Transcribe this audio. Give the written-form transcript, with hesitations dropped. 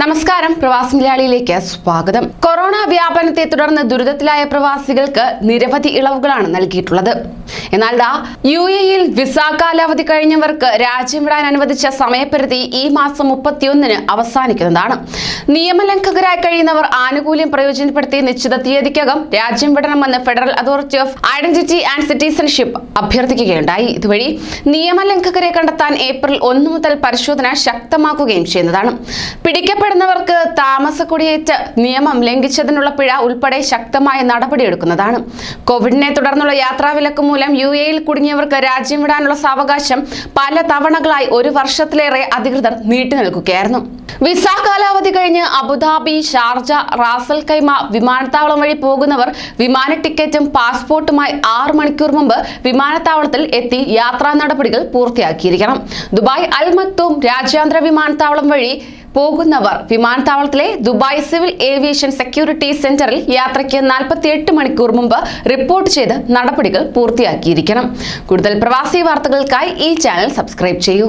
നമസ്കാരം, പ്രവാസി മലയാളിയിലേക്ക് സ്വാഗതം. കൊറോണ വ്യാപനത്തെ തുടർന്ന് ദുരിതത്തിലായ പ്രവാസികൾക്ക് നിരവധി ഇളവുകളാണ് നൽകിയിട്ടുള്ളത്. എന്നാൽ UAE-യിൽ വിസ കാലാവധി കഴിഞ്ഞവർക്ക് രാജ്യം വിടാൻ അനുവദിച്ച സമയപരിധി ഈ മാസം 31-ന് അവസാനിക്കുന്നതാണ്. നിയമലംഘകരായി കഴിയുന്നവർ ആനുകൂല്യം പ്രയോജനപ്പെടുത്തി നിശ്ചിത തീയതിക്കകം രാജ്യം വിടണമെന്ന് federal authority of identity and citizenship അഭ്യർത്ഥിക്കുകയുണ്ടായി. ഇതുവഴി നിയമലംഘകരെ കണ്ടെത്താൻ ഏപ്രിൽ 1 മുതൽ പരിശോധന ശക്തമാക്കുകയും ചെയ്യുന്നതാണ്. പിടിക്കപ്പെടുന്നവർക്ക് താമസക്കുടിയേറ്റ് നിയമം ലംഘിച്ചതിനുള്ള പിഴ ഉൾപ്പെടെ ശക്തമായ നടപടിയെടുക്കുന്നതാണ്. കോവിഡിനെ തുടർന്നുള്ള യാത്രാവിലക്ക് മൂലം UAE-യിൽ കുടുങ്ങിയവർക്ക് രാജ്യം വിടാനുള്ള സാവകാശം പല തവണകളായി 1 വർഷത്തിലേറെ അധികൃതർ നീട്ടി നൽകുകയായിരുന്നു. വിസ കാലാവധി കഴിഞ്ഞ് അബുദാബി, ഷാർജ, റാസൽ ഖൈമ വിമാനത്താവളം വഴി പോകുന്നവർ വിമാന ടിക്കറ്റും പാസ്പോർട്ടുമായി 6 മണിക്കൂർ മുമ്പ് വിമാനത്താവളത്തിൽ എത്തി യാത്രാ നടപടികൾ പൂർത്തിയാക്കിയിരിക്കണം. ദുബായ് അൽ മക്തൂം രാജ്യാന്തര വിമാനത്താവളം വഴി പോകുന്നവർ വിമാനത്താവളത്തിലെ ദുബായ് സിവിൽ ഏവിയേഷൻ സെക്യൂരിറ്റി സെന്ററിൽ യാത്രയ്ക്ക് 48 മണിക്കൂർ മുമ്പ് റിപ്പോർട്ട് ചെയ്ത് നടപടികൾ പൂർത്തിയാക്കിയിരിക്കണം. കൂടുതൽ പ്രവാസി വാർത്തകൾക്കായി ഈ ചാനൽ സബ്സ്ക്രൈബ് ചെയ്യൂ.